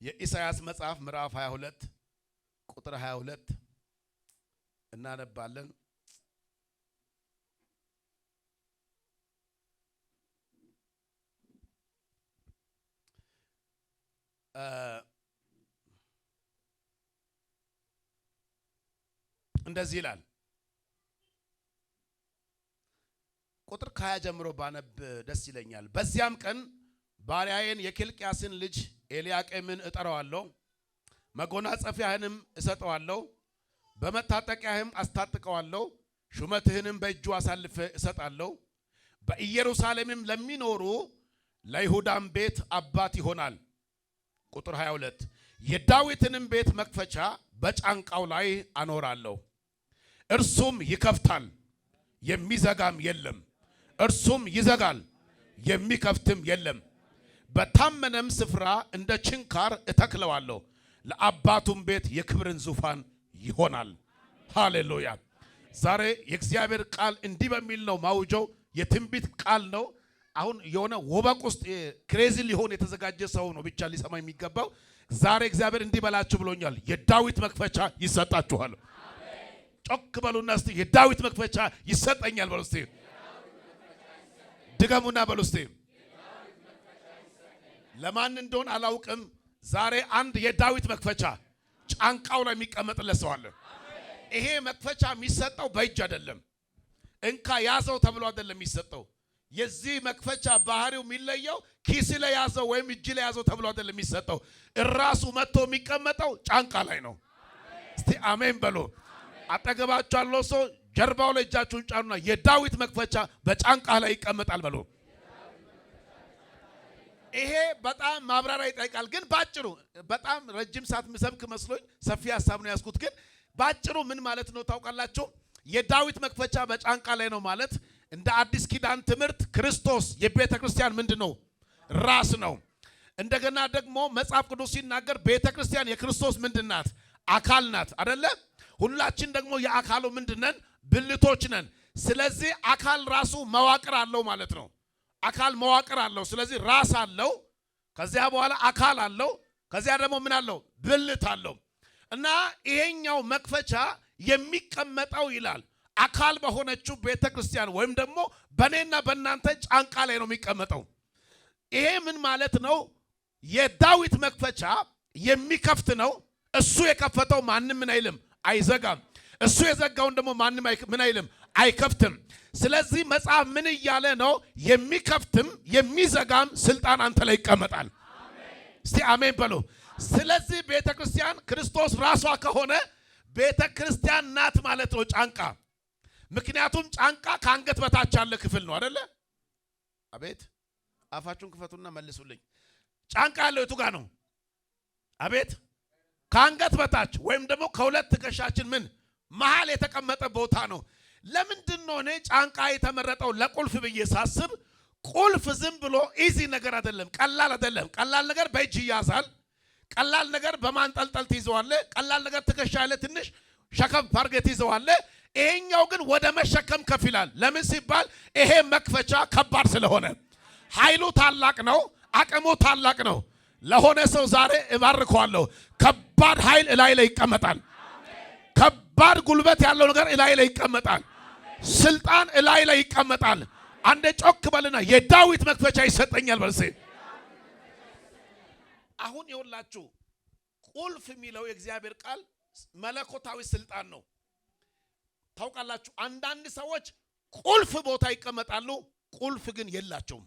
የኢሳይያስ መጽሐፍ ምዕራፍ 22 ቁጥር 22 እናነባለን። እንደዚህ ይላል። ቁጥር 20 ጀምሮ ባነብ ደስ ይለኛል። በዚያም ቀን ባሪያዬን የኬልቅያስን ልጅ ኤልያቄምን እጠራዋለሁ፣ መጎናጸፊያህንም እሰጠዋለሁ፣ በመታጠቂያህም አስታጥቀዋለሁ፣ ሹመትህንም በእጁ አሳልፌ እሰጣለሁ። በኢየሩሳሌምም ለሚኖሩ ለይሁዳም ቤት አባት ይሆናል። ቁጥር 22 የዳዊትንም ቤት መክፈቻ በጫንቃው ላይ አኖራለሁ፣ እርሱም ይከፍታል የሚዘጋም የለም፣ እርሱም ይዘጋል የሚከፍትም የለም። በታመነም ስፍራ እንደ ችንካር እተክለዋለሁ፣ ለአባቱም ቤት የክብርን ዙፋን ይሆናል። ሃሌሉያ። ዛሬ የእግዚአብሔር ቃል እንዲህ በሚል ነው ማውጆው። የትንቢት ቃል ነው። አሁን የሆነ ወበቅ ውስጥ ክሬዚ ሊሆን የተዘጋጀ ሰው ነው ብቻ ሊሰማ የሚገባው። ዛሬ እግዚአብሔር እንዲህ በላችሁ ብሎኛል። የዳዊት መክፈቻ ይሰጣችኋል። ጮክ በሉና እስቲ የዳዊት መክፈቻ ይሰጠኛል በሉ እስቲ። ድገሙና በሉ እስቲ። ለማን እንደሆነ አላውቅም። ዛሬ አንድ የዳዊት መክፈቻ ጫንቃው ላይ የሚቀመጥለት ሰው አለ። ይሄ መክፈቻ የሚሰጠው በእጅ አይደለም፣ እንካ ያዘው ተብሎ አይደለም የሚሰጠው። የዚህ መክፈቻ ባህሪው የሚለየው ኪስ ላይ ያዘው ወይም እጅ ላይ ያዘው ተብሎ አይደለም የሚሰጠው። እራሱ መጥቶ የሚቀመጠው ጫንቃ ላይ ነው። እስቲ አሜን በሉ። አጠገባችሁ ያለው ሰው ጀርባው ላይ እጃችሁን ጫኑና የዳዊት መክፈቻ በጫንቃ ላይ ይቀመጣል በሉ። ይሄ በጣም ማብራሪያ ይጠይቃል። ግን ባጭሩ በጣም ረጅም ሰዓት ምሰብክ መስሎኝ ሰፊ ሐሳብ ነው ያስኩት። ግን ባጭሩ ምን ማለት ነው ታውቃላችሁ? የዳዊት መክፈቻ በጫንቃ ላይ ነው ማለት እንደ አዲስ ኪዳን ትምህርት ክርስቶስ የቤተ ክርስቲያን ምንድነው? ራስ ነው። እንደገና ደግሞ መጽሐፍ ቅዱስ ሲናገር ቤተ ክርስቲያን የክርስቶስ ምንድናት? አካል ናት አይደለ? ሁላችን ደግሞ የአካሉ ምንድነን? ብልቶች ነን። ስለዚህ አካል ራሱ መዋቅር አለው ማለት ነው። አካል መዋቅር አለው። ስለዚህ ራስ አለው፣ ከዚያ በኋላ አካል አለው፣ ከዚያ ደግሞ ምን አለው? ብልት አለው። እና ይሄኛው መክፈቻ የሚቀመጠው ይላል አካል በሆነችው ቤተ ክርስቲያን ወይም ደግሞ በኔና በእናንተ ጫንቃ ላይ ነው የሚቀመጠው። ይሄ ምን ማለት ነው? የዳዊት መክፈቻ የሚከፍት ነው። እሱ የከፈተው ማንም ምን አይልም አይዘጋም። እሱ የዘጋውን ደግሞ ማንም ምን አይልም አይከፍትም። ስለዚህ መጽሐፍ ምን እያለ ነው? የሚከፍትም የሚዘጋም ስልጣን አንተ ላይ ይቀመጣል። እስቲ አሜን በሉ። ስለዚህ ቤተ ክርስቲያን ክርስቶስ ራሷ ከሆነ ቤተ ክርስቲያን ናት ማለት ነው ጫንቃ። ምክንያቱም ጫንቃ ከአንገት በታች ያለ ክፍል ነው አይደለ? አቤት አፋችሁን ክፈቱና መልሱልኝ። ጫንቃ ያለው የቱ ጋር ነው? አቤት ከአንገት በታች ወይም ደግሞ ከሁለት ትከሻችን ምን መሃል የተቀመጠ ቦታ ነው። ለምንድን ነው እኔ ጫንቃ የተመረጠው ለቁልፍ ብዬ ሳስብ፣ ቁልፍ ዝም ብሎ ኢዚ ነገር አይደለም፣ ቀላል አይደለም። ቀላል ነገር በእጅ ይያዛል። ቀላል ነገር በማንጠልጠል ትይዘዋለህ። ቀላል ነገር ትከሻ ላይ ትንሽ ሸከም አድርገህ ትይዘዋለህ። ይሄኛው ግን ወደ መሸከም ከፍ ይላል። ለምን ሲባል ይሄ መክፈቻ ከባድ ስለሆነ፣ ኃይሉ ታላቅ ነው፣ አቅሙ ታላቅ ነው። ለሆነ ሰው ዛሬ እባርከዋለሁ። ከባድ ኃይል እላይ ላይ ይቀመጣል። ከባድ ጉልበት ያለው ነገር እላይ ላይ ይቀመጣል። ስልጣን እላይ ላይ ይቀመጣል። አንዴ ጮክ በልና የዳዊት መክፈቻ ይሰጠኛል በልሴ። አሁን ይኸውላችሁ ቁልፍ የሚለው የእግዚአብሔር ቃል መለኮታዊ ስልጣን ነው። ታውቃላችሁ አንዳንድ ሰዎች ቁልፍ ቦታ ይቀመጣሉ፣ ቁልፍ ግን የላቸውም።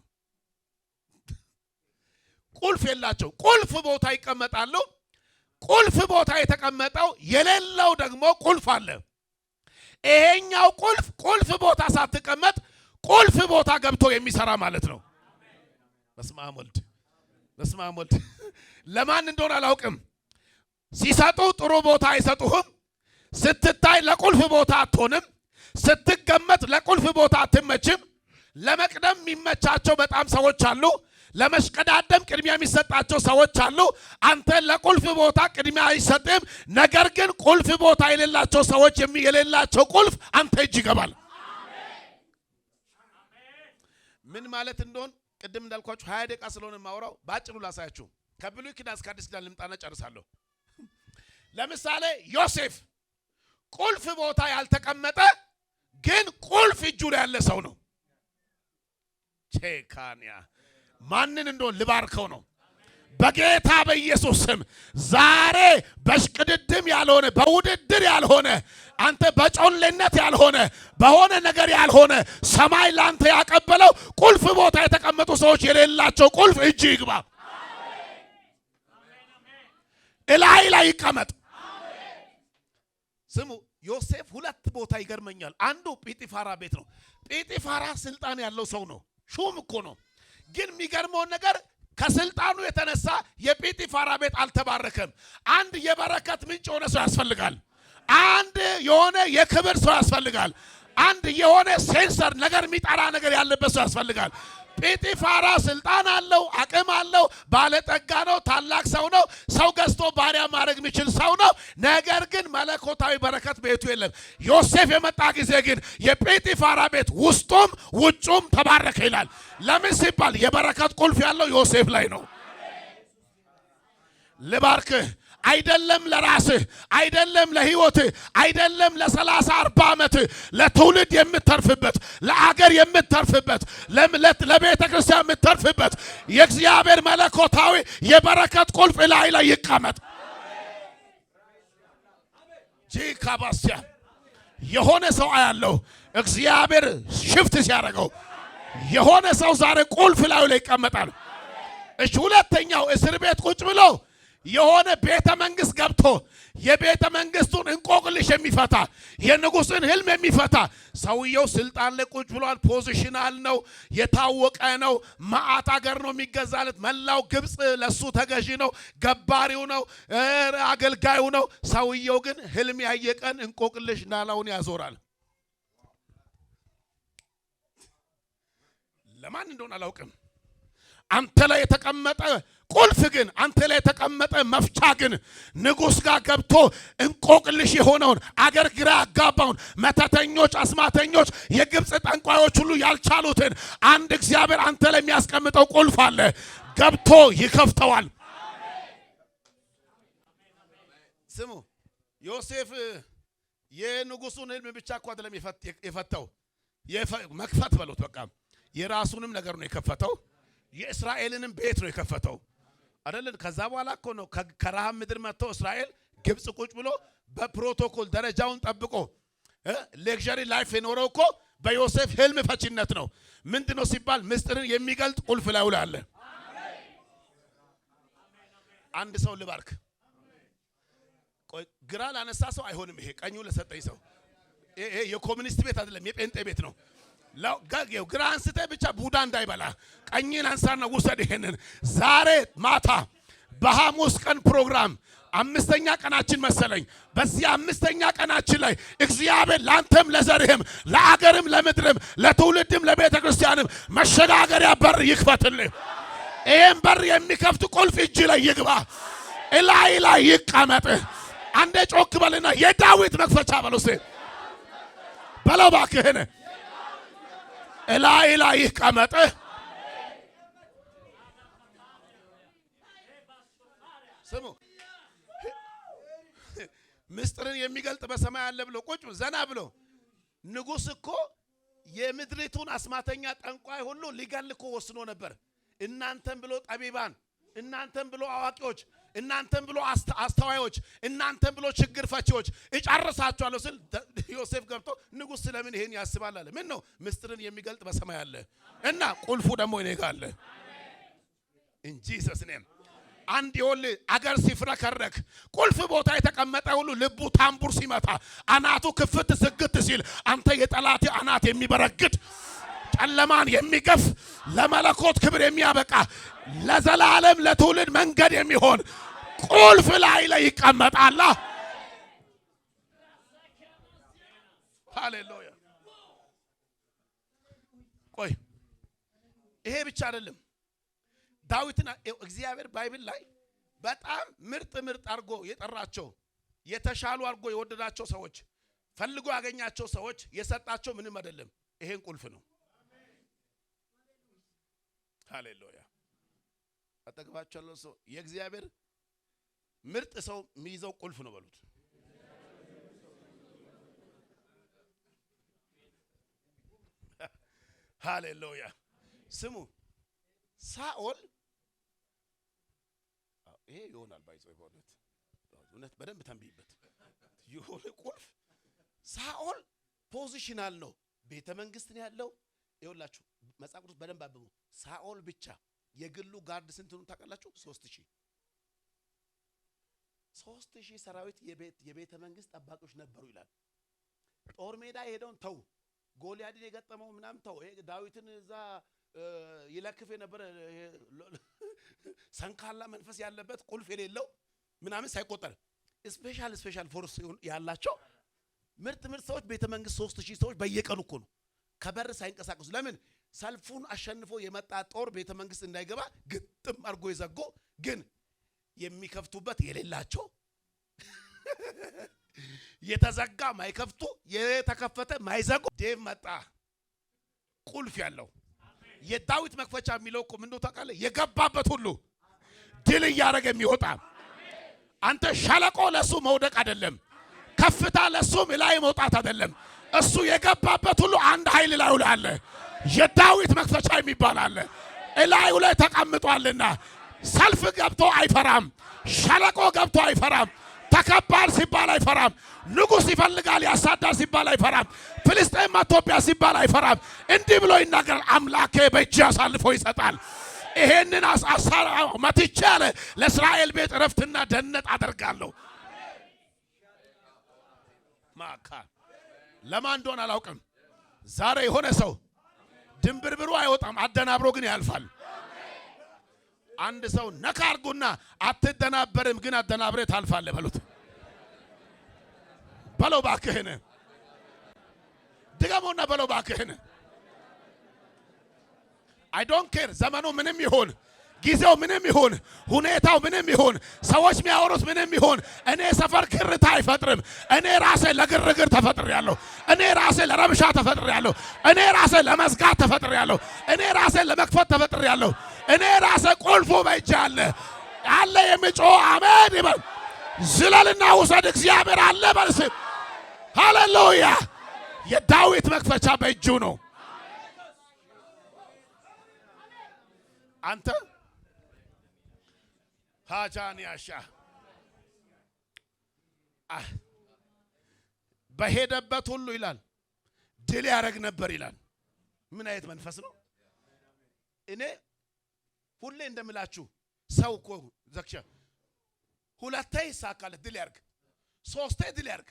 ቁልፍ የላቸው፣ ቁልፍ ቦታ ይቀመጣሉ። ቁልፍ ቦታ የተቀመጠው የሌለው ደግሞ ቁልፍ አለ። ይሄኛው ቁልፍ ቦታ ሳትቀመጥ ቁልፍ ቦታ ገብቶ የሚሰራ ማለት ነው። በስመ አብ ወልድ በስመ አብ ወልድ። ለማን እንደሆነ አላውቅም። ሲሰጡ ጥሩ ቦታ አይሰጡህም። ስትታይ ለቁልፍ ቦታ አትሆንም። ስትገመት ለቁልፍ ቦታ አትመችም። ለመቅደም የሚመቻቸው በጣም ሰዎች አሉ። ለመሽቀዳደም ቅድሚያ የሚሰጣቸው ሰዎች አሉ። አንተ ለቁልፍ ቦታ ቅድሚያ አይሰጥም። ነገር ግን ቁልፍ ቦታ የሌላቸው ሰዎች የሌላቸው ቁልፍ አንተ እጅ ይገባል። ምን ማለት እንደሆነ ቅድም እንዳልኳችሁ 20 ደቂቃ ስለሆነ ማውራው ባጭሩ ላሳያችሁ። ከብሉይ ኪዳን እስከ አዲስ ኪዳን ልምጣና ጨርሳለሁ። ለምሳሌ ዮሴፍ ቁልፍ ቦታ ያልተቀመጠ ግን ቁልፍ እጁ ላይ ያለ ሰው ነው። ቼካንያ ማንን እንደሆነ ልባርከው ነው በጌታ በኢየሱስ ስም። ዛሬ በሽቅድድም ያልሆነ በውድድር ያልሆነ አንተ በጮሌነት ያልሆነ በሆነ ነገር ያልሆነ ሰማይ ላንተ ያቀበለው ቁልፍ ቦታ የተቀመጡ ሰዎች የሌላቸው ቁልፍ እጅ ይግባ፣ እላይ ላይ ይቀመጥ። ስሙ ዮሴፍ ሁለት ቦታ ይገርመኛል። አንዱ ጲጢፋራ ቤት ነው። ጲጢፋራ ስልጣን ያለው ሰው ነው፣ ሹም እኮ ነው። ግን የሚገርመው ነገር ከስልጣኑ የተነሳ የጲጢፋራ ቤት አልተባረከም። አንድ የበረከት ምንጭ የሆነ ሰው ያስፈልጋል። አንድ የሆነ የክብር ሰው ያስፈልጋል። አንድ የሆነ ሴንሰር ነገር የሚጠራ ነገር ያለበት ሰው ያስፈልጋል። ጲጢፋራ ስልጣን አለው፣ አቅም አለው፣ ባለጠጋ ነው፣ ታላቅ ሰው ነው፣ ሰው ገዝቶ ባሪያ ማድረግ የሚችል ሰው ነው። ነገር ግን መለኮታዊ በረከት ቤቱ የለም። ዮሴፍ የመጣ ጊዜ ግን የጲጢፋራ ቤት ውስጡም ውጩም ተባረከ ይላል። ለምን ሲባል የበረከት ቁልፍ ያለው ዮሴፍ ላይ ነው። ልባርክህ አይደለም ለራስህ አይደለም ለህይወትህ አይደለም ለ30-40 ዓመት ለትውልድ የምትተርፍበት ለአገር የምትተርፍበት ለቤተ ክርስቲያን የምትተርፍበት የእግዚአብሔር መለኮታዊ የበረከት ቁልፍ ላይ ይቀመጥ። ጂካባሲያ የሆነ ሰው አያለው እግዚአብሔር ሽፍት ሲያደርገው የሆነ ሰው ዛሬ ቁልፍ ላይ ይቀመጣል። እሺ ሁለተኛው እስር ቤት ቁጭ ብሎ የሆነ ቤተ መንግስት ገብቶ የቤተ መንግስቱን እንቆቅልሽ የሚፈታ የንጉስን ህልም የሚፈታ ሰውየው ስልጣን ላይ ቁጭ ብሏል። ፖዚሽናል ነው፣ የታወቀ ነው፣ ማአት አገር ነው የሚገዛለት። መላው ግብጽ ለሱ ተገዢ ነው፣ ገባሪው ነው፣ አገልጋዩ ነው። ሰውየው ግን ህልም ያየቀን እንቆቅልሽ ናላውን ያዞራል። ለማን እንደሆነ አላውቅም። አንተ ላይ የተቀመጠ ቁልፍ ግን አንተ ላይ የተቀመጠ መፍቻ ግን ንጉስ ጋር ገብቶ እንቆቅልሽ የሆነውን አገር ግራ ያጋባውን መተተኞች፣ አስማተኞች፣ የግብጽ ጠንቋዮች ሁሉ ያልቻሉትን አንድ እግዚአብሔር አንተ ላይ የሚያስቀምጠው ቁልፍ አለ። ገብቶ ይከፍተዋል። ስሙ ዮሴፍ የንጉሱን ህልም ብቻ እኮ አይደለም የፈተው መክፈት በሉት በቃ የራሱንም ነገር ነው የከፈተው። የእስራኤልንም ቤት ነው የከፈተው አይደል? ከዛ በኋላ እኮ ነው ከረሃብ ምድር መጥቶ እስራኤል ግብጽ ቁጭ ብሎ በፕሮቶኮል ደረጃውን ጠብቆ ሌክዠሪ ላይፍ የኖረው እኮ በዮሴፍ ህልም ፈቺነት ነው። ምንድነው ሲባል ምስጢርን የሚገልጥ ቁልፍ ላይ አለ። አንድ ሰው ልባርክ። ግራ ላነሳ ሰው አይሆንም። ይሄ ቀኙ ለሰጠኝ ሰው ይሄ የኮሙኒስት ቤት አይደለም፣ የጴንጤ ቤት ነው። ግራ አንስተ ብቻ ቡዳ እንዳይበላ ቀኝን አንሳና ውሰድ። ይሄንን ዛሬ ማታ በሐሙስ ቀን ፕሮግራም 5ኛ ቀናችን መሰለኝ። በዚህ 5ኛ ቀናችን ላይ እግዚአብሔር ላንተም ለዘርህም ለአገርም ለምድርም ለትውልድም ለቤተ ክርስቲያንም መሸጋገሪያ በር ይክፈትልህ። ይሄን በር የሚከፍት ቁልፍ እጅ ላይ ይግባ፣ ላይ ይቀመጥ። አንዴ ጮክ በልና የዳዊት መክፈቻ በለው እባክህን ላይ ይቀመጥ። ስሙ ምስጢርን የሚገልጥ በሰማይ አለ ብሎ ቁጭ ዘና ብሎ ንጉስ እኮ የምድሪቱን አስማተኛ ጠንቋይ ሁሉ ሊገል እኮ ወስኖ ነበር። እናንተም ብሎ ጠቢባን፣ እናንተም ብሎ አዋቂዎች፣ እናንተም ብሎ አስተዋዮች፣ እናንተም ብሎ ችግር ፈቺዎች እጨርሳችኋለሁ ሲል ዮሴፍ ገብቶ ንጉስ ስለምን ይሄን ያስባል አለ። ምን ነው ምስጢርን የሚገልጥ በሰማይ አለ እና ቁልፉ ደግሞ እኔ ጋር አለ። ኢን ጂሰስ ኔም አንድ ይወል አገር ሲፍረከረክ ቁልፍ ቦታ የተቀመጠ ሁሉ ልቡ ታምቡር ሲመታ አናቱ ክፍት ስግት ሲል አንተ የጠላት አናት የሚበረግድ ጨለማን የሚገፍ ለመለኮት ክብር የሚያበቃ ለዘላለም ለትውልድ መንገድ የሚሆን ቁልፍ ላይ ይቀመጣል። ሃሌሉያ። ቆይ ይሄ ብቻ አይደለም። ዳዊትና እግዚአብሔር ባይብል ላይ በጣም ምርጥ አርጎ የጠራቸው የተሻሉ አርጎ የወደዳቸው ሰዎች ፈልጎ ያገኛቸው ሰዎች የሰጣቸው ምንም አይደለም፣ ይሄን ቁልፍ ነው። ሃሌሉያ። አጠገባችሁ ያለው ሰው የእግዚአብሔር ምርጥ ሰው የሚይዘው ቁልፍ ነው በሉት። ሃሌሉያ። ስሙ ሳኦል ይሄ ይሆናል ባይዘው ይሆናል እውነት በደንብ ተንብይበት የሆነ ቁልፍ ሳኦል ፖዚሽናል ነው። ቤተ መንግስት ነው ያለው። ይኸውላችሁ መጽሐፍ ቅዱስ በደንብ አብቡ። ሳኦል ብቻ የግሉ ጋርድ ስንት ነው ታውቃላችሁ? 3000 ሰራዊት የቤተ መንግስት ጠባቂዎች ነበሩ ይላል። ጦር ሜዳ ሄደውን ተው ጎልያድን የገጠመው ምናምን ተው። ዳዊትን እዛ ይለክፍ የነበረ ሰንካላ መንፈስ ያለበት ቁልፍ የሌለው ምናምን ሳይቆጠር ስፔሻል ፎርስ ያላቸው ምርጥ ሰዎች ቤተ መንግስት 3000 ሰዎች በየቀኑ እኮ ነው ከበር ሳይንቀሳቀሱ። ለምን? ሰልፉን አሸንፎ የመጣ ጦር ቤተ መንግስት እንዳይገባ ግጥም አድርጎ ይዘጎ፣ ግን የሚከፍቱበት የሌላቸው የተዘጋ ማይከፍቱ የተከፈተ ማይዘጉ። ዴቭ መጣ ቁልፍ ያለው የዳዊት መክፈቻ የሚለው እኮ ምን ነው ታውቃለህ? የገባበት ሁሉ ድል ያረገ የሚወጣ። አንተ ሸለቆ ለሱ መውደቅ አይደለም፣ ከፍታ ለሱም ላይ መውጣት አይደለም። እሱ የገባበት ሁሉ አንድ ኃይል ላይ አለ። የዳዊት መክፈቻ የሚባል አለ እላዩ ላይ ተቀምጧልና ሰልፍ ገብቶ አይፈራም። ሸለቆ ገብቶ አይፈራም። ተከባር ሲባል አይፈራም። ንጉስ ይፈልጋል ያሳዳር ሲባል አይፈራም። ፍልስጤም ኢትዮጵያ ሲባል አይፈራም። እንዲህ ብሎ ይናገራል፣ አምላኬ በእጅ አሳልፎ ይሰጣል። ይሄንን አሳሳራ መትቻለ ለእስራኤል ቤት ረፍትና ደህንነት አደርጋለሁ። ማካ ለማን እንደሆነ አላውቅም። ዛሬ የሆነ ሰው ድንብርብሩ አይወጣም፣ አደናብሮ ግን ያልፋል። አንድ ሰው ነካ አርጉና አትደናበርም ግን አደናብሬ ታልፋለህ በሉት። በለው ባክህን ድገሞና በለው ባክህን። አይ ዶንት ኬር ዘመኑ ምንም ይሁን ጊዜው ምንም ይሁን ሁኔታው ምንም ይሁን ሰዎች የሚያወሩት ምንም ይሁን እኔ ሰፈር ግርታ አይፈጥርም። እኔ ራሴ ለግርግር ተፈጥሬያለሁ። እኔ ራሴ ለረብሻ ተፈጥሬያለሁ። እኔ ራሴ ለመዝጋት ተፈጥሬያለሁ። እኔ ራሴ ለመክፈት ተፈጥሬያለሁ። እኔ ራሴ ቁልፉ በእጄ አለ የሚጮህ አሜን ይበል። ዝለልና ውሰድ እግዚአብሔር አለ በልስ። ሃሌሉያ። የዳዊት መክፈቻ በእጁ ነው። አንተ ሃጃንያሻ በሄደበት ሁሉ ይላል ድል ያረግ ነበር ይላል። ምን አይነት መንፈስ ነው? እኔ ሁሌ እንደምላችሁ ሰው እኮ ዘክሻ ሁለቴ ይሳካለት ድል ያርግ፣ ሶስቴ ድል ያርግ፣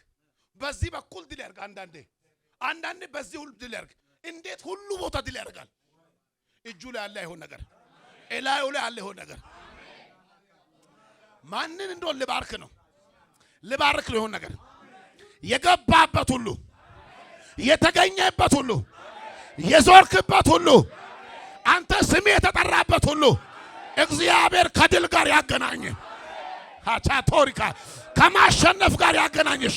በዚህ በኩል ድል ያርግ፣ አንዳንዴ በዚህ ሁሉ ድል ያርግ። እንዴት ሁሉ ቦታ ድል ያርጋል? እጁ ላይ ያለ አይሆን ነገር እላዩ ላይ ያለ አይሆን ነገር ማንን እንደሆነ ልባርክ ነው ይሆን ነገር የገባበት ሁሉ የተገኘበት ሁሉ የዞርክበት ሁሉ አንተ ስም የተጠራበት ሁሉ እግዚአብሔር ከድል ጋር ያገናኝ። ሃቻቶሪካ ከማሸነፍ ጋር ያገናኝሽ።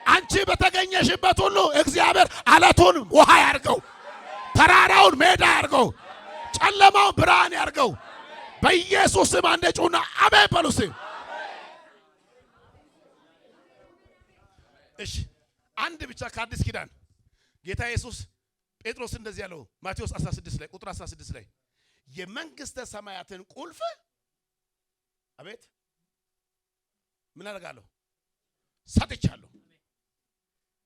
አንቺ በተገኘሽበት ሁሉ እግዚአብሔር አለቱን ውሃ ያርገው፣ ተራራውን ሜዳ ያርገው፣ ጨለማው ብርሃን ያርገው። በኢየሱስ ስም አንዴ ጩና አሜን በሉስ። እሺ አንድ ብቻ ከአዲስ ኪዳን ጌታ ኢየሱስ ጴጥሮስ እንደዚህ ያለው ማቴዎስ 16 ላይ ቁጥር 16 ላይ የመንግስተ ሰማያትን ቁልፍ አቤት ምን አደርጋለሁ ሰጥቻለሁ።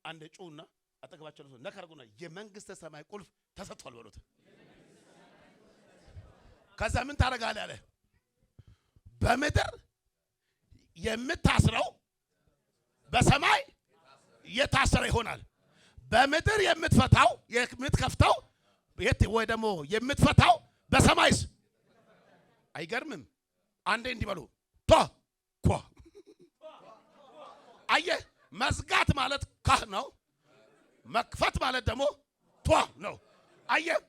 አንድ ጩና አጠገባቸው ነው ነካርጉና የመንግስተ ሰማይ ቁልፍ ተሰጥቷል በሉት። ከዛ ምን ታረጋለህ አለ? በምድር የምታስረው በሰማይ የታሰረ ይሆናል። በምድር የምትከፍተው ወይ ደግሞ የምትፈታው በሰማይስ አይገርምም? አንዴ እንዲበሉ ኳ አየህ፣ መዝጋት ማለት ካህ ነው፣ መክፈት ማለት ደግሞ ቷ ነው። አየህ፣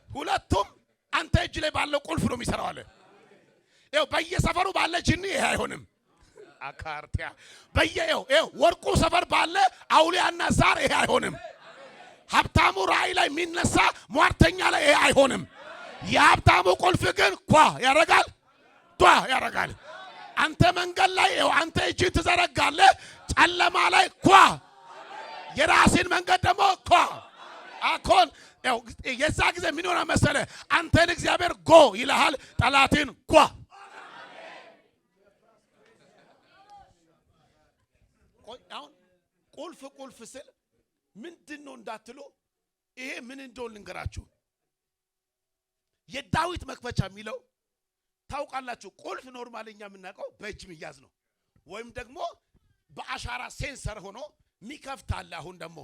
ሁለቱም አንተ እጅ ላይ ባለው ቁልፍ ነው የሚሰራው አለ። ይኸው በየሰፈሩ ባለ ጅኒ ይሄ አይሆንም። አካርቲያ በየው ወርቁ ሰፈር ባለ አውሊያና ዛር ይሄ አይሆንም። ሀብታሙ ራእይ ላይ የሚነሳ ሟርተኛ ላይ ይሄ አይሆንም። የሀብታሙ ቁልፍ ግን ኳ ያደርጋል፣ ዷ ያረጋል። አንተ መንገድ ላይ አንተ እጅ ትዘረጋለህ፣ ጨለማ ላይ ኳ የራስን መንገድ ደግሞ ኳ አኮን የዛ ጊዜ ምን ሆነ መሰለ? አንተን እግዚአብሔር ጎ ይልሃል፣ ጠላትን ኳ። አሁን ቁልፍ ስል ምንድነው እንዳትሉ ይሄ ምን እንደሆነ ልንገራችሁ። የዳዊት መክፈቻ የሚለው ታውቃላችሁ። ቁልፍ ኖርማልኛ የምናውቀው በእጅ የሚያዝ ነው፣ ወይም ደግሞ በአሻራ ሴንሰር ሆኖ የሚከፍት አለ። አሁን ደግሞ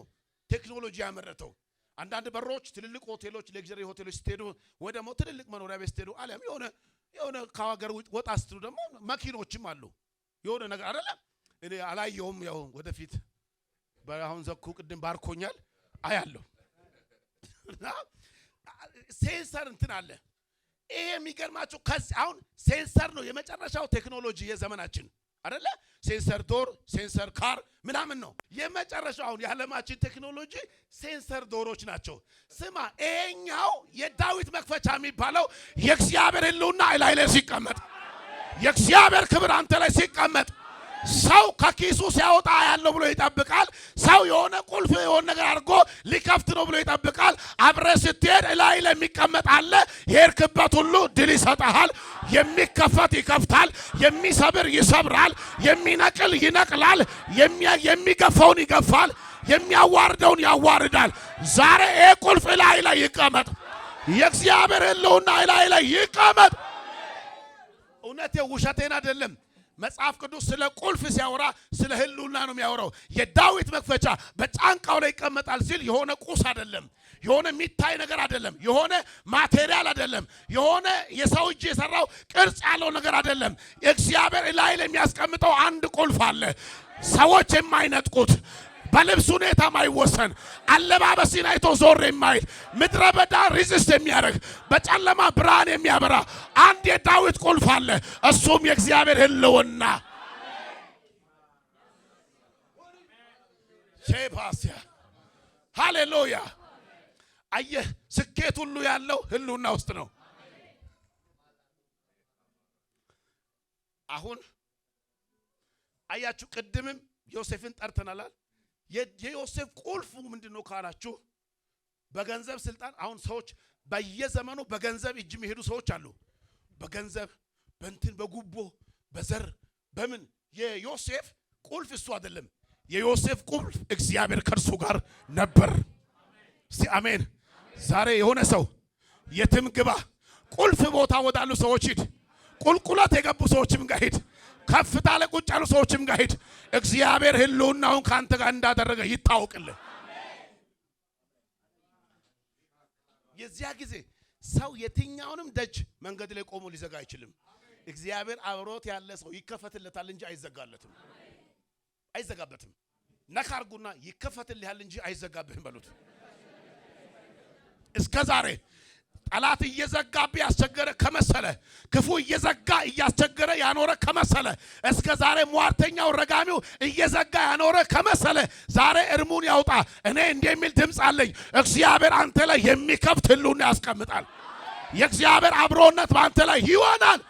ቴክኖሎጂ ያመረተው አንዳንድ በሮች ትልልቅ ሆቴሎች፣ ሌክዠሪ ሆቴሎች ስትሄዱ ወይ ደግሞ ትልልቅ መኖሪያ ቤት ስትሄዱ አለም የሆነ ከሀገር ወጣ ስትሉ ደግሞ መኪኖችም አሉ። የሆነ ነገር አይደለም እኔ አላየሁም። ያው ወደፊት በአሁን ዘኩ ቅድም ባርኮኛል አያለሁ። ሴንሰር እንትን አለ። ይሄ የሚገርማችሁ ከዚህ አሁን ሴንሰር ነው የመጨረሻው ቴክኖሎጂ የዘመናችን አይደለ? ሴንሰር ዶር፣ ሴንሰር ካር ምናምን ነው የመጨረሻው አሁን የዓለማችን ቴክኖሎጂ። ሴንሰር ዶሮች ናቸው። ስማ ይሄኛው የዳዊት መክፈቻ የሚባለው የእግዚአብሔር ሕልውና ላይ ሲቀመጥ፣ የእግዚአብሔር ክብር አንተ ላይ ሲቀመጥ ሰው ከኪሱ ሲያወጣ ያለው ብሎ ይጠብቃል። ሰው የሆነ ቁልፍ የሆነ ነገር አድርጎ ሊከፍት ነው ብሎ ይጠብቃል። አብረ ስትሄድ ላይ የሚቀመጥ አለ። የሄድክበት ሁሉ ድል ይሰጣል። የሚከፈት ይከፍታል፣ የሚሰብር ይሰብራል፣ የሚነቅል ይነቅላል፣ የሚገፋውን ይገፋል፣ የሚያዋርደውን ያዋርዳል። ዛሬ ይሄ ቁልፍ ላይ ይቀመጥ። የእግዚአብሔር ሕልውና ላይ ይቀመጥ። እውነቴ ውሸቴን አይደለም። መጽሐፍ ቅዱስ ስለ ቁልፍ ሲያወራ ስለ ሕልውና ነው የሚያወራው። የዳዊት መክፈቻ በጫንቃው ላይ ይቀመጣል ሲል የሆነ ቁስ አይደለም፣ የሆነ የሚታይ ነገር አይደለም፣ የሆነ ማቴሪያል አይደለም፣ የሆነ የሰው እጅ የሰራው ቅርጽ ያለው ነገር አይደለም። እግዚአብሔር ላይ የሚያስቀምጠው አንድ ቁልፍ አለ። ሰዎች የማይነጥቁት፣ በልብስ ሁኔታ ማይወሰን፣ አለባበስን አይቶ ዞር የማይል፣ ምድረ በዳ ሪዝስት የሚያደርግ፣ በጨለማ ብርሃን የሚያበራ አንድ የዳዊት ቁልፍ አለ። እሱም የእግዚአብሔር ሕልውና። ሼባሲያ ሃሌሉያ። አየህ ስኬት ሁሉ ያለው ሕልውና ውስጥ ነው። አሁን አያችሁ ቅድምም ዮሴፍን ጠርተናል። የዮሴፍ ቁልፉ ምንድነው ካላችሁ በገንዘብ ስልጣን። አሁን ሰዎች በየዘመኑ በገንዘብ እጅ የሚሄዱ ሰዎች አሉ። በገንዘብ በእንትን በጉቦ በዘር በምን። የዮሴፍ ቁልፍ እሱ አይደለም። የዮሴፍ ቁልፍ እግዚአብሔር ከእርሱ ጋር ነበር። እስቲ አሜን። ዛሬ የሆነ ሰው የትም ግባ፣ ቁልፍ ቦታ ወዳሉ ሰዎች ሂድ። ቁልቁለት የገቡ ሰዎችም ጋር ሂድ። ከፍታ ላይ ቁጭ ያሉ ሰዎችም ጋር ሂድ። እግዚአብሔር ሕልውናውን ካንተ ጋር እንዳደረገ ይታወቅልህ። የዚያ ጊዜ ሰው የትኛውንም ደጅ መንገድ ላይ ቆሞ ሊዘጋ አይችልም። እግዚአብሔር አብሮት ያለ ሰው ይከፈትለታል እንጂ አይዘጋለትም፣ አይዘጋበትም። ነካርጉና ይከፈትልሃል እንጂ አይዘጋብህም በሉት። እስከ ዛሬ ጠላት እየዘጋብ ያስቸገረ ከመሰለ፣ ክፉ እየዘጋ እያስቸገረ ያኖረ ከመሰለ፣ እስከ ዛሬ ሟርተኛው ረጋሚው እየዘጋ ያኖረ ከመሰለ ዛሬ እርሙን ያውጣ። እኔ እንደሚል ድምፅ አለኝ። እግዚአብሔር አንተ ላይ የሚከፍት ሕልውና ያስቀምጣል። የእግዚአብሔር አብሮነት በአንተ ላይ ይሆናል።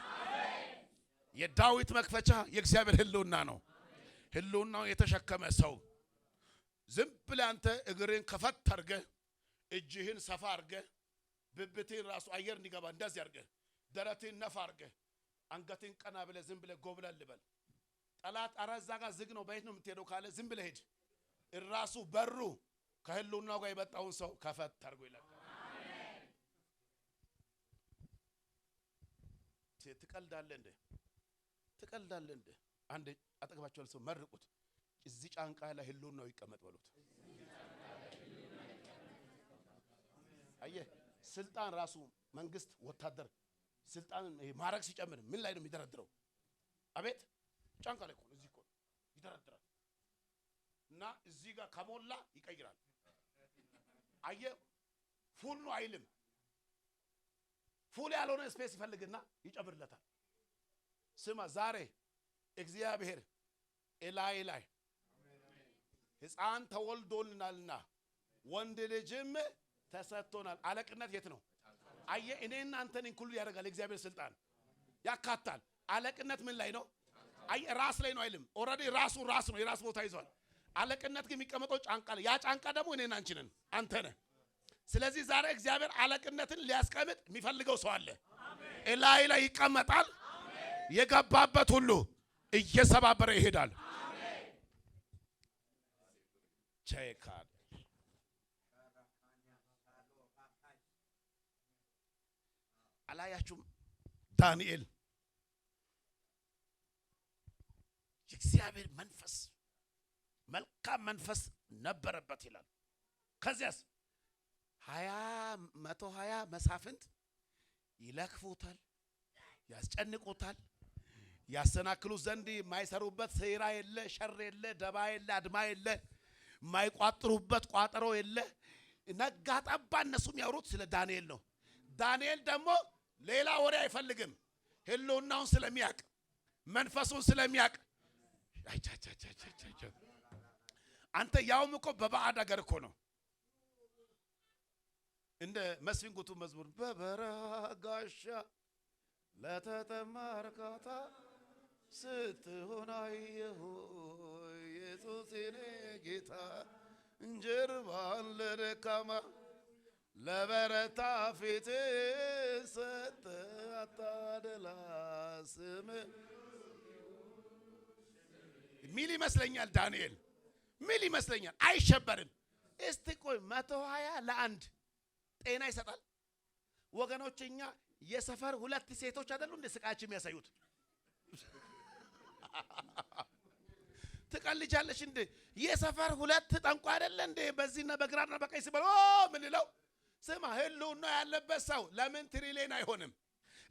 የዳዊት መክፈቻ የእግዚአብሔር ሕልውና ነው። ሕልውናው የተሸከመ ሰው ዝም ብለህ አንተ እግርን ከፈት አድርገህ እጅህን ሰፋ አድርገህ ብብትህን ራሱ አየር እንዲገባ እንደዚህ አድርገህ ደረትህን ነፋ አድርገህ አንገትህን ቀና ብለህ ዝም ብለህ ጎብለል ልበል። ጠላት ኧረ እዛ ጋር ዝግ ነው በየት ነው የምትሄደው ካለ ዝም ብለህ ሂድ። እራሱ በሩ ከሕልውናው ጋር የመጣውን ሰው ከፈት አድርጎ ይለቃል። ትቀልዳለህ እንደ ትቀልዳለህ እንደ አንድ አጠገባቸው ሰው መርቁት። እዚህ ጫንቃ ላይ ሕልውናው ይቀመጥ በሉት። አየህ ስልጣን ራሱ መንግስት ወታደር ስልጣን ማረግ ሲጨምር ምን ላይ ነው የሚደረድረው? አቤት ጫንቃ ላይ እኮ እዚህ እኮ ይደረድራል። እና እዚህ ጋር ከሞላ ይቀይራል። አየህ ፉል ነው አይልም። ፉል ያልሆነ ስፔስ ይፈልግና ይጨምርለታል። ስማ ዛሬ እግዚአብሔር ላይ ሕፃን ተወልዶልናልና ወንድ ልጅም ተሰጥቶናል። አለቅነት የት ነው? አየህ እኔና አንተን እንኩል ያደርጋል። እግዚአብሔር ስልጣን ያካታል። አለቅነት ምን ላይ ነው? አይ ራስ ላይ ነው አይልም። ኦሬዲ ራሱ ራስ ነው፣ የራስ ቦታ ይዟል። አለቅነት ግን የሚቀመጠው ጫንቃ ላይ። ያ ጫንቃ ደግሞ እኔና አንቺ ነን፣ አንተ ነህ። ስለዚህ ዛሬ እግዚአብሔር አለቅነትን ሊያስቀምጥ የሚፈልገው ሰው አለ። እላይ ላይ ይቀመጣል። የገባበት ሁሉ እየሰባበረ ይሄዳል። ቼካል አላያችሁም? ዳንኤል የእግዚአብሔር መንፈስ መልካም መንፈስ ነበረበት ይላል። ከዚያስ 120 መሳፍንት ይለክፉታል፣ ያስጨንቁታል፣ ያሰናክሉ ዘንድ የማይሰሩበት ሴራ የለ፣ ሸር የለ፣ ደባ የለ፣ አድማ የለ፣ የማይቋጥሩበት ቋጠሮ የለ። ነጋ ጠባ እነሱ የሚያወሩት ስለ ዳንኤል ነው። ዳንኤል ደግሞ ሌላ ወሬ አይፈልግም። ህልውናውን ስለሚያቅ መንፈሱን ስለሚያቅ አንተ ያውም እኮ በባዕድ አገር እኮ ነው። እንደ መስፍን ጉቱ መዝሙር በበረጋሻ ለተጠማ እርካታ ስትሆን አየሁ ኢየሱስ የኔ ጌታ እንጀርባን ለደካማ ለበረታ ፊት ሰጠ አታደላ ስም ሚል ይመስለኛል። ዳንኤል ሚል ይመስለኛል። አይሸበርም። እስቲ ቆይ 120 ለአንድ ጤና ይሰጣል ወገኖች። እኛ የሰፈር 2 ሴቶች አይደሉ እንደ ስቃችን የሚያሳዩት? ትቀልጃለሽ እንዴ? የሰፈር 2 ጠንቋ አይደለ እንዴ በዚህና በግራና በቀኝ ሲበል ምን ይለው? ስማ ህልውና ያለበት ሰው ለምን ትሪሊየን አይሆንም?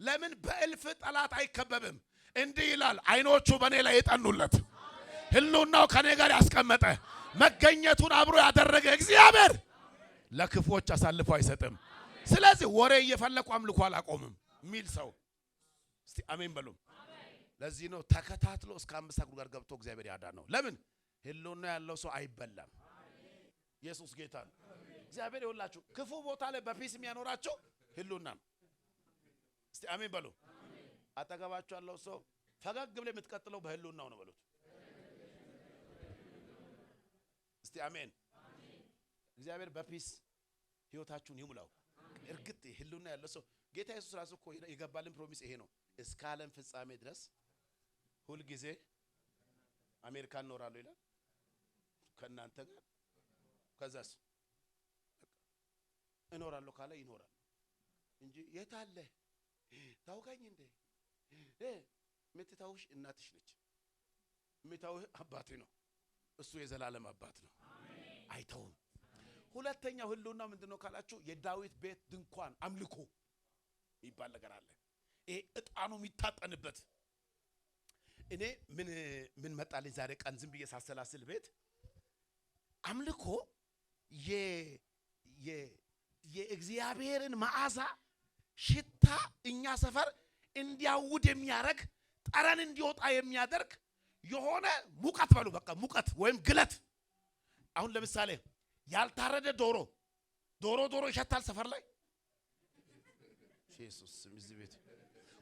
ለምን በእልፍ ጠላት አይከበብም? እንዲህ ይላል፣ አይኖቹ በኔ ላይ የጠኑለት ህልውናው ከኔ ጋር ያስቀመጠ መገኘቱን አብሮ ያደረገ እግዚአብሔር ለክፎች አሳልፎ አይሰጥም። ስለዚህ ወሬ እየፈለኩ አምልኮ አላቆምም ሚል ሰው እስቲ አሜን በሉ። ለዚህ ነው ተከታትሎ እስከ 5 ጉድጓድ ገብቶ እግዚአብሔር ያዳነው። ለምን ህልውና ያለው ሰው አይበላም። ኢየሱስ ጌታ ነው። እግዚአብሔር ይወላችሁ ክፉ ቦታ ላይ በፒስ የሚያኖራቸው ህልውና ነው። እስቲ አሜን በሉ። አጠገባችሁ ያለው ሰው ፈገግ ብለ የምትቀጥለው በህልውናው ነው በሉት። እስቲ አሜን። እግዚአብሔር በፒስ ህይወታችሁን ይሙላው። እርግጥ ህልውና ያለው ሰው ጌታ ኢየሱስ ራሱ እኮ የገባልን ፕሮሚስ ይሄ ነው። እስከ ዓለም ፍጻሜ ድረስ ሁል ጊዜ አሜሪካን እኖራለሁ ይላል ከእናንተ ጋር። ከዛስ እኖራለሁ ካለ ይኖራል እንጂ የት አለ ታውቀኝ እንዴ? የምትታውሽ እናትሽ ነች፣ የምታውህ አባቴ ነው። እሱ የዘላለም አባት ነው፣ አይተውም። ሁለተኛው ህልውና ምንድነው ካላችሁ የዳዊት ቤት ድንኳን አምልኮ ይባል ነገር አለ። ይሄ እጣኑ የሚታጠንበት። እኔ ምን መጣልኝ ዛሬ ቀን ዝም ብዬ ሳሰላስል ቤት አምልኮ የእግዚአብሔርን መዓዛ ሽታ እኛ ሰፈር እንዲያውድ የሚያደርግ ጠረን እንዲወጣ የሚያደርግ የሆነ ሙቀት በሉ በቃ ሙቀት ወይም ግለት። አሁን ለምሳሌ ያልታረደ ዶሮ ይሸታል ሰፈር ላይ። ኢየሱስ እዚህ ቤት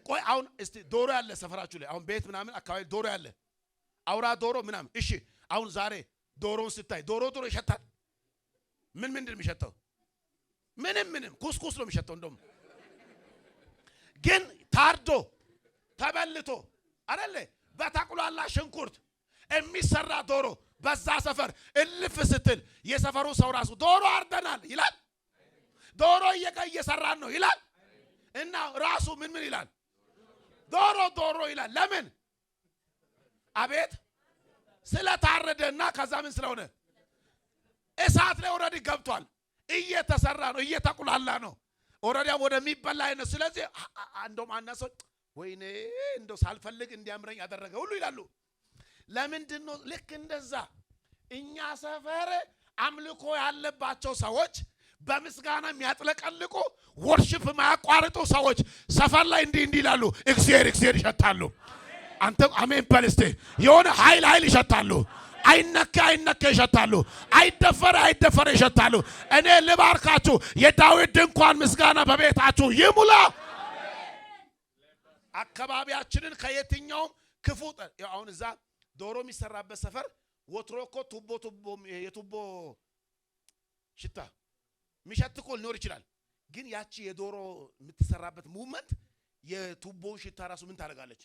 ቆይ አሁን እስቲ ዶሮ ያለ ሰፈራችሁ ላይ አሁን ቤት ምናምን አካባቢ ዶሮ ያለ አውራ ዶሮ ምናምን እሺ። አሁን ዛሬ ዶሮን ስታይ ዶሮ ይሸታል። ምንድን የሚሸተው? ምንም ኩስኩስ ነው የሚሸተው። እንደውም ግን ታርዶ ተበልቶ አይደለ በታቁላላ ሽንኩርት የሚሰራ ዶሮ በዛ ሰፈር እልፍ ስትል የሰፈሩ ሰው ራሱ ዶሮ አርደናል ይላል። ዶሮ እየሰራን ነው ይላል። እና ራሱ ምን ይላል? ዶሮ ይላል። ለምን? አቤት ስለታረደና ከዛ ምን ስለሆነ እሳት ላይ ኦሬዲ ገብቷል። እየተሰራ ነው፣ እየተቁላላ ነው። ኦሬዲ ወደሚበላ አይነት። ስለዚህ እንደውም አናሰው ወይኔ እንደው ሳልፈልግ እንዲያምረኝ ያደረገ ሁሉ ይላሉ። ለምንድን ነው? ልክ እንደዛ እኛ ሰፈር አምልኮ ያለባቸው ሰዎች በምስጋና የሚያጥለቀልቁ ወርሺፕ ማያቋርጡ ሰዎች ሰፈር ላይ እንዲህ ይላሉ። እግዚአብሔር ይሸታሉ። አንተ አሜን በል እስቲ። የሆነ ኃይል ይሸታሉ። አይነካ ይሸታሉ። አይደፈር ይሸታሉ። እኔ ልባርካችሁ፣ የዳዊት ድንኳን ምስጋና በቤታችሁ ይሙላ። አካባቢያችንን ከየትኛውም ክፉ አሁን እዛ ዶሮ የሚሰራበት ሰፈር ወትሮኮ ቱቦ የቱቦ ሽታ ሚሸትኮ ሊኖር ይችላል። ግን ያቺ የዶሮ የምትሰራበት ሙቭመንት የቱቦ ሽታ ራሱ ምን ታደርጋለች?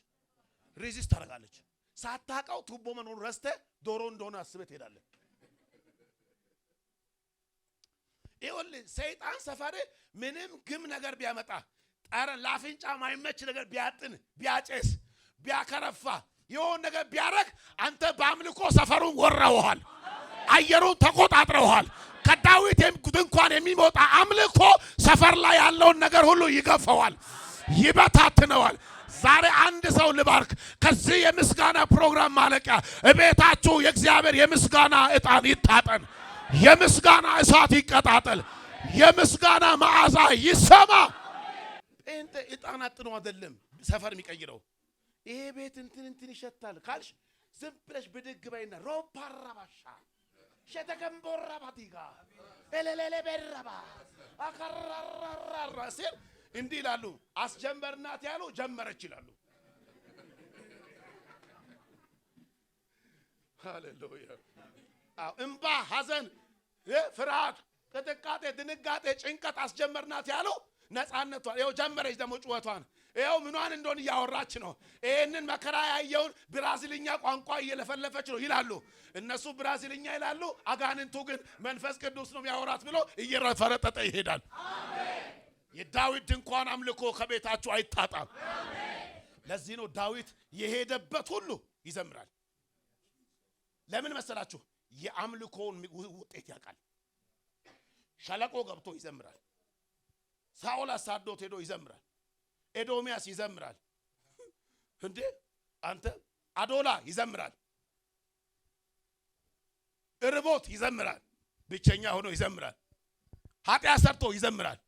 ሬዚስት ታደርጋለች። ሳታውቀው ቱቦ መኖር ረስተ ዶሮ እንደሆነ አስበህ ትሄዳለህ። ይኸውልህ ሰይጣን ሰፈር ምንም ግም ነገር ቢያመጣ ጠረን ለአፍንጫ ማይመች ነገር ቢያጥን ቢያጨስ ቢያከረፋ የሆነ ነገር ቢያረግ አንተ በአምልኮ ሰፈሩን ወረውሃል፣ አየሩን ተቆጣጥረውሃል። ከዳዊት ድንኳን የሚወጣ አምልኮ ሰፈር ላይ ያለውን ነገር ሁሉ ይገፈዋል፣ ይበታትነዋል። ዛሬ አንድ ሰው ልባርክ። ከዚህ የምስጋና ፕሮግራም ማለቂያ እቤታችሁ የእግዚአብሔር የምስጋና ዕጣን ይታጠን፣ የምስጋና እሳት ይቀጣጠል፣ የምስጋና መዓዛ ይሰማ። ጴንጤ ዕጣን አጥኖ አይደለም ሰፈር የሚቀይረው። ይሄ ቤት እንትን ይሸታል ካልሽ ዝም ብለሽ ብድግ በይና ሮፓራባሻ ሸተከምቦራ ባቲጋ ኤሌሌሌ በረባ አከራራራ ሲል እንዲህ ይላሉ። አስጀመርናት ያሉ ጀመረች ይላሉ። ሃሌሉያ። እምባ፣ ሐዘን፣ ፍርሃት፣ ቅጥቃጤ፣ ድንጋጤ፣ ጭንቀት አስጀመርናት ያሉ ነፃነቷ ይኸው ጀመረች። ደግሞ ጩኸቷን ይኸው ምኗን እንደሆነ እያወራች ነው። ይህንን መከራ ያየውን ብራዚልኛ ቋንቋ እየለፈለፈች ነው ይላሉ እነሱ። ብራዚልኛ ይላሉ፣ አጋንንቱ ግን መንፈስ ቅዱስ ነው የሚያወራት ብሎ እየረፈረጠጠ ይሄዳል። የዳዊት ድንኳን አምልኮ ከቤታችሁ አይታጣም። ለዚህ ነው ዳዊት የሄደበት ሁሉ ይዘምራል። ለምን መሰላችሁ? የአምልኮውን ውጤት ያውቃል። ሸለቆ ገብቶ ይዘምራል። ሳኦል አሳዶት ሄዶ ይዘምራል። ኤዶሚያስ ይዘምራል። እንዴ አንተ አዶላ ይዘምራል። እርቦት ይዘምራል። ብቸኛ ሆኖ ይዘምራል። ኃጢአት ሰርቶ ይዘምራል።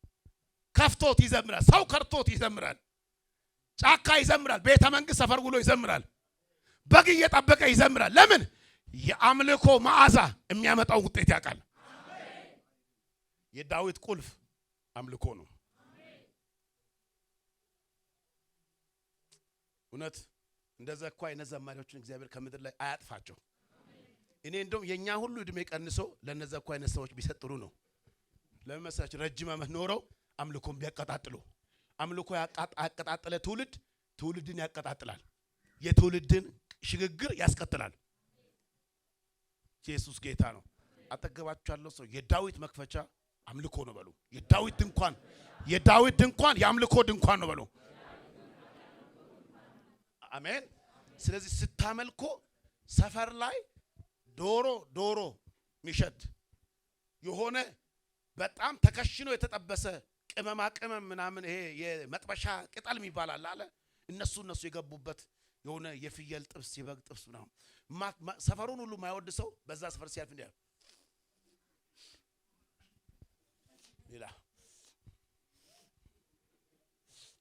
ከፍቶት ይዘምራል። ሰው ከርቶት ይዘምራል። ጫካ ይዘምራል። ቤተ መንግስት ሰፈር ውሎ ይዘምራል። በግ እየጠበቀ ይዘምራል። ለምን? የአምልኮ መዓዛ የሚያመጣው ውጤት ያውቃል። የዳዊት ቁልፍ አምልኮ ነው። እውነት እንደዛ እኮ አይነት ዘማሪዎችን እግዚአብሔር ከምድር ላይ አያጥፋቸው። እኔ እንደውም የኛ ሁሉ እድሜ ቀንሶ ለነዛ እኮ አይነት ሰዎች ቢሰጥሩ ነው። ለምን መሰላችሁ? ረጅም ዓመት ኖረው አምልኮን ቢያቀጣጥሉ። አምልኮ ያቀጣጠለ ትውልድን ያቀጣጥላል። የትውልድን ሽግግር ያስቀጥላል። ኢየሱስ ጌታ ነው። አጠገባችሁ ያለው ሰው የዳዊት መክፈቻ አምልኮ ነው በሉ። የዳዊት ድንኳን የአምልኮ ድንኳን ነው በሉ። አሜን። ስለዚህ ስታመልኮ ሰፈር ላይ ዶሮ ሚሸት የሆነ በጣም ተከሽኖ የተጠበሰ ቅመማ ቅመም ምናምን ይሄ የመጥበሻ ቅጠል የሚባላል አለ እነሱ የገቡበት የሆነ የፍየል ጥብስ የበግ ጥብስ ምናምን ሰፈሩን ሁሉ ማይወድ ሰው በዛ ሰፈር ሲያልፍ እንዲያ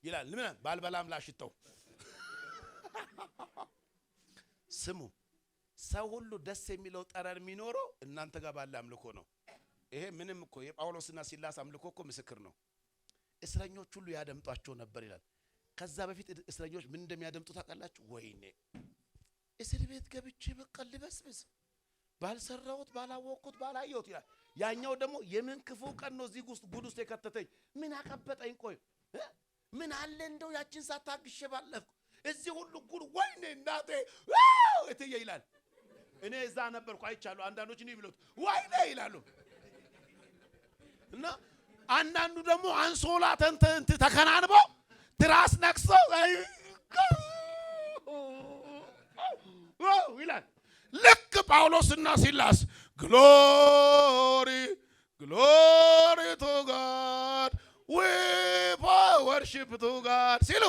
ይላል ምን ባልበላም ላሽተው። ስሙ ሰው ሁሉ ደስ የሚለው ጠረን የሚኖረው እናንተ ጋር ባለ አምልኮ ነው። ይሄ ምንም እኮ የጳውሎስና ሲላስ አምልኮ እኮ ምስክር ነው። እስረኞች ሁሉ ያደምጧቸው ነበር ይላል። ከዛ በፊት እስረኞች ምን እንደሚያደምጡ ታውቃላችሁ? ወይኔ እስር ቤት ገብቼ በቃ ልበስብስ ባልሰራሁት ባላወቅኩት ባላየሁት ይላል። ያኛው ደግሞ የምን ክፉ ቀን ነው እዚህ ውስጥ ጉድ ውስጥ የከተተኝ ምን አቀበጠኝ? ቆይ ምን አለ እንደው ያችን ሳታግሼ ባለፍኩ እዚህ ሁሉ ጉድ ወይኔ እናቴ እትዬ ይላል። እኔ እዛ ነበርኩ አይቻለሁ። አንዳንዶች እንዲህ ብሎት ወይኔ ይላሉ። እና አንዳንዱ ደግሞ አንሶላ ተከናንቦ ትራስ ነክሶ ይላል። ልክ ጳውሎስና ሲላስ ግሎሪ ቱ ጋድ ዊ ወርሺፕ ቱ ጋድ ሲሉ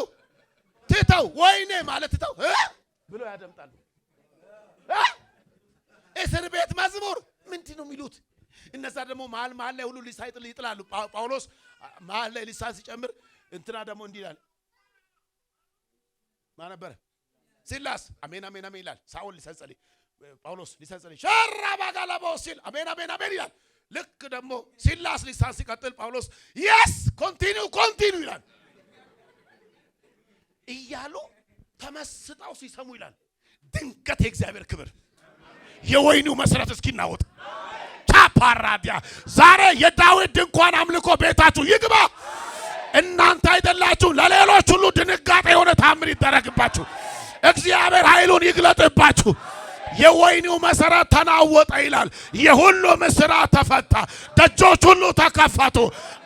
ትተው ወይኔ ማለት ትተው ብሎ ያደምጣሉ። እስር ቤት መዝሙር ምንድን ነው የሚሉት? እነዛ ደግሞ መሀል ላይ ሁሉ ሊሳይጥል ይጥላሉ። ጳውሎስ መሀል ላይ ሊሳን ሲጨምር እንትና ደግሞ እንዲህ ይላል። ማን ነበር? ሲላስ አሜን አሜን አሜን ይላል። ሳኦል ሊሰጸልይ ጳውሎስ ሊሰጸልይ ሸራባ ጋላባው ሲል አሜን አሜን አሜን ይላል። ልክ ደግሞ ሲላስ ሊሳን ሲቀጥል ጳውሎስ የስ ኮንቲኒው ይላል። እያሉ ተመስጣው ሲሰሙ ይላል ድንገት የእግዚአብሔር ክብር የወይኒው መሰረት እስኪናወጥ ቻፓራዲያ ዛሬ የዳዊት ድንኳን አምልኮ ቤታችሁ ይግባ። እናንተ አይደላችሁ ለሌሎች ሁሉ ድንጋጤ የሆነ ታምር ይደረግባችሁ። እግዚአብሔር ኃይሉን ይግለጥባችሁ። የወይኒው መሰረት ተናወጠ ይላል። የሁሉም እስራት ተፈታ፣ ደጆች ሁሉ ተከፈቱ።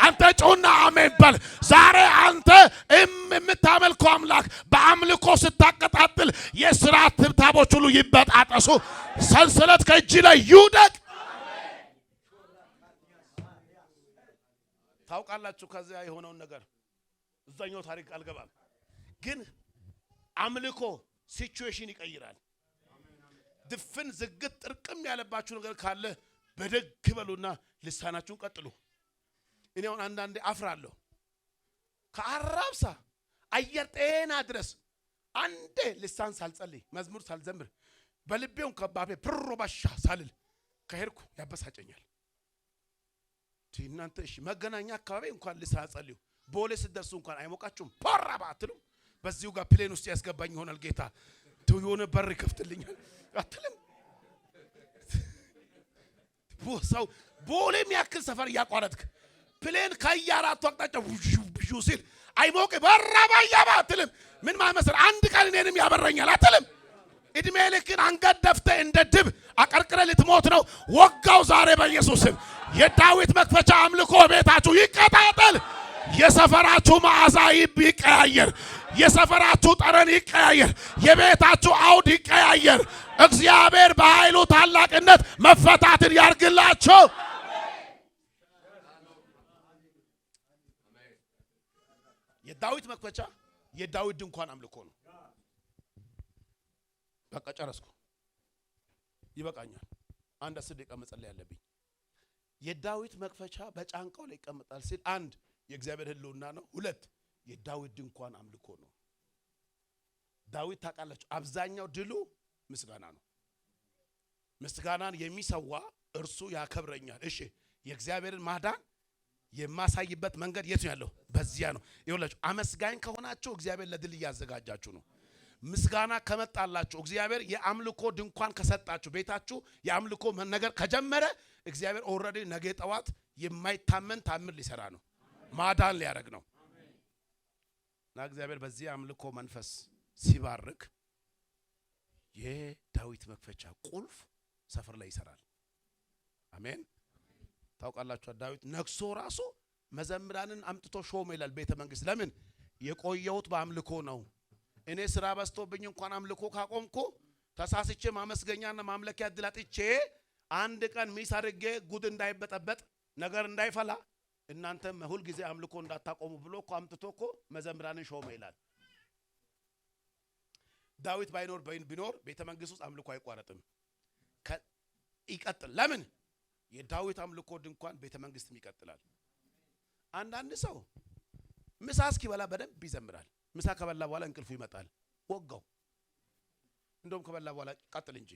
አንተ ጩና አሜን በል። ዛሬ አንተ የምታመልከው አምላክ በአምልኮ ስታቀጣጥል የእስራት ትብታቦች ሁሉ ይበጣጠሱ፣ ሰንሰለት ከእጅ ላይ ይውደቅ። ታውቃላችሁ ከዚያ የሆነውን ነገር እዛኛው ታሪክ አልገባም፣ ግን አምልኮ ሲቹዌሽን ይቀይራል። ድፍን ዝግት ጥርቅም ያለባችሁ ነገር ካለ በደግ በሉና ልሳናችሁን ቀጥሉ። እኔ አሁን አንዳንዴ አፍራለሁ። ከአራብሳ አየር ጤና ድረስ አንዴ ልሳን ሳልጸልይ መዝሙር ሳልዘምር በልቤው ከባቤ ፕሮባሻ ሳልል ከሄድኩ ያበሳጨኛል። እናንተ እሺ መገናኛ አካባቢ እንኳን ልሳን ጸልዩ፣ ቦሌ ስትደርሱ እንኳን አይሞቃችሁም? ፖራባ አትሉም? በዚሁ ጋር ፕሌን ውስጥ ያስገባኝ ይሆናል ጌታ የሆነ በር ይከፍትልኛል አትልም? ሰው ቦሌም ያክል ሰፈር እያቋረጥክ ፕሌን ከየአራቱ አቅጣጫ ብዩ ሲል አይሞቅ በራባ ያባ አትልም? ምን ማመሰል አንድ ቀን እኔንም ያበረኛል አትልም? እድሜ ልክን አንገት ደፍተህ እንደ ድብ አቀርቅረ ልትሞት ነው። ወጋው ዛሬ በኢየሱስ ስም። የዳዊት መክፈቻ አምልኮ ቤታችሁ ይቀጣጠል። የሰፈራችሁ መዓዛ ይቀያየር። የሰፈራችሁ ጠረን ይቀያየር። የቤታችሁ አውድ ይቀያየር። እግዚአብሔር በኃይሉ ታላቅነት መፈታትን ያርግላችሁ። የዳዊት መክፈቻ የዳዊት ድንኳን አምልኮ ነው። በቃ ጨረስኩ። ይበቃኛል። አንድ 10 ደቂቃ መጸለይ ያለብኝ። የዳዊት መክፈቻ በጫንቃው ላይ ይቀመጣል ሲል አንድ የእግዚአብሔር ሕልውና ነው። ሁለት የዳዊት ድንኳን አምልኮ ነው። ዳዊት ታውቃላችሁ አብዛኛው ድሉ ምስጋና ነው። ምስጋናን የሚሰዋ እርሱ ያከብረኛል። እሺ የእግዚአብሔርን ማዳን የማሳይበት መንገድ የት ነው ያለው? በዚያ ነው። ይኸውላችሁ አመስጋኝ ከሆናችሁ እግዚአብሔር ለድል እያዘጋጃችሁ ነው። ምስጋና ከመጣላችሁ እግዚአብሔር የአምልኮ ድንኳን ከሰጣችሁ ቤታችሁ የአምልኮ ነገር ከጀመረ እግዚአብሔር ኦልሬዲ ነገ ጠዋት የማይታመን ታምር ሊሰራ ነው። ማዳን ሊያደርግ ነው። እና እግዚአብሔር በዚህ አምልኮ መንፈስ ሲባርክ የዳዊት መክፈቻ ቁልፍ ሰፈር ላይ ይሰራል። አሜን። ታውቃላችሁ ዳዊት ነክሶ ራሱ መዘምራንን አምጥቶ ሾመ ይላል ቤተ መንግስት። ለምን? የቆየሁት በአምልኮ ነው። እኔ ስራ በዝቶብኝ እንኳን አምልኮ ካቆምኩ ተሳስቼ ማመስገኛና ማምለኪያ ድላጥቼ አንድ ቀን ሚስ አድርጌ ጉድ እንዳይበጠበጥ ነገር እንዳይፈላ እናንተም ሁል ጊዜ አምልኮ እንዳታቆሙ ብሎ እኮ አምጥቶ እኮ መዘምራንን ሾመ ይላል። ዳዊት ቢኖር ቤተ መንግስት ውስጥ አምልኮ አይቋረጥም፣ ይቀጥል። ለምን? የዳዊት አምልኮ ድንኳን ቤተ መንግስትም ይቀጥላል። አንዳንድ ሰው ምሳ እስኪበላ በደንብ ይዘምራል። ምሳ ከበላ በኋላ እንቅልፉ ይመጣል። ወጋው። እንደውም ከበላ በኋላ ቀጥል እንጂ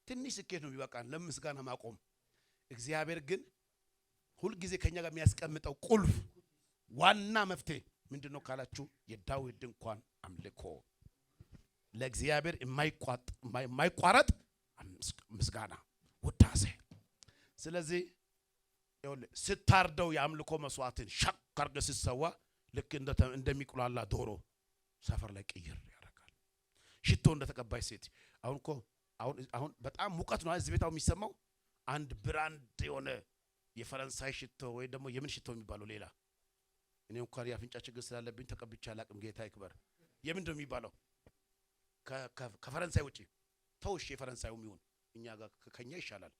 ትንሽ ስኬት ነው የሚበቃን ለምስጋና ማቆም። እግዚአብሔር ግን ሁል ጊዜ ከኛ ጋር የሚያስቀምጠው ቁልፍ ዋና መፍትሄ ምንድነው ካላችሁ የዳዊት ድንኳን አምልኮ፣ ለእግዚአብሔር የማይቋረጥ ምስጋና ውዳሴ። ስለዚህ ስታርደው የአምልኮ መስዋዕትን ሸክ አድርገህ ስትሰዋ ልክ እንደሚቁላላ ዶሮ ሰፈር ላይ ቅይር ያደርጋል። ሽቶ እንደተቀባይ ሴት አሁን በጣም ሙቀት ነው እዚህ ቤታው የሚሰማው። አንድ ብራንድ የሆነ የፈረንሳይ ሽቶ ወይ ደግሞ የምን ሽቶ የሚባለው ሌላ እኔ እንኳን ያፍንጫ ችግር ስላለብኝ ተቀብቼ አላቅም። ጌታ ይክበር። የምን ነው የሚባለው ከፈረንሳይ ውጪ ተውሽ። የፈረንሳዩ ይሁን እኛ ጋር ከኛ ይሻላል።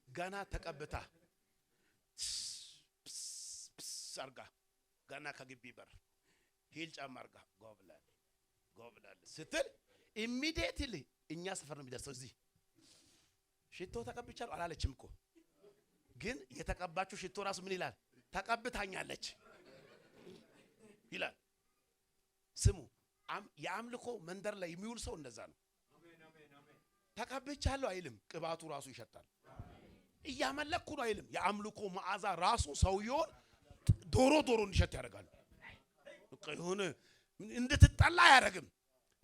ገና ተቀብታ አርጋ ገና ከግቢ በር ሂል ጫማ አርጋ ጎብላል ስትል ኢሚዲየትሊ እኛ ሰፈር ነው የሚደርሰው። እዚህ ሽቶ ተቀብቻለሁ አላለችም እኮ፣ ግን የተቀባችው ሽቶ ራሱ ምን ይላል? ተቀብታኛለች ይላል። ስሙ የአምልኮ መንደር ላይ የሚውል ሰው እንደዛ ነው። ተቀብቻለሁ አይልም፣ ቅባቱ ራሱ ይሸጣል። እያመለኩ ነው አይልም፣ የአምልኮ መዓዛ ራሱ ሰውየውን ዶሮ እንዲሸት ያደርጋል። የሆነ እንድትጠላ አያረግም፣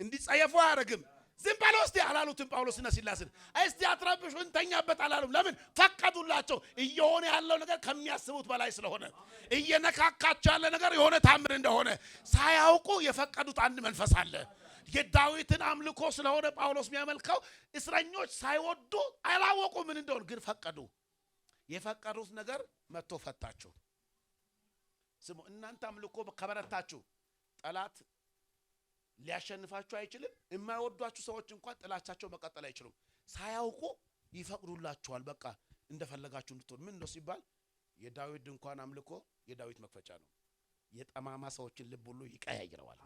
እንዲጸየፉ አያረግም። ዝም ባለው እስቲ አላሉትም ጳውሎስና ሲላስን እስቲ አትረብሹ እንተኛበት አላሉም። ለምን ፈቀዱላቸው? እየሆነ ያለው ነገር ከሚያስቡት በላይ ስለሆነ እየነካካቸው ያለ ነገር የሆነ ታምር እንደሆነ ሳያውቁ የፈቀዱት አንድ መንፈስ አለ። የዳዊትን አምልኮ ስለሆነ ጳውሎስ የሚያመልከው እስረኞች ሳይወዱ አላወቁ ምን እንደሆነ ግን ፈቀዱ። የፈቀዱት ነገር መጥቶ ፈታቸው። ስሙ እናንተ አምልኮ ከበረታችሁ ጠላት ሊያሸንፋችሁ አይችልም። የማይወዷችሁ ሰዎች እንኳን ጥላቻቸው መቀጠል አይችሉም። ሳያውቁ ይፈቅዱላችኋል። በቃ እንደፈለጋችሁ እንድትሆኑ ምን ነው ሲባል የዳዊት ድንኳን አምልኮ የዳዊት መክፈቻ ነው። የጠማማ ሰዎችን ልብ ሁሉ ይቀያይረዋል።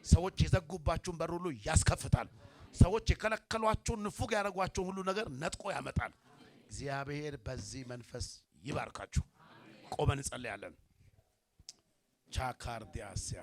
ሰዎች የዘጉባችሁን በር ሁሉ ያስከፍታል። ሰዎች የከለከሏችሁን ንፉግ ያደረጓችሁን ሁሉ ነገር ነጥቆ ያመጣል። እግዚአብሔር በዚህ መንፈስ ይባርካችሁ። ቆመን እንጸልያለን። ቻካርዲያስያ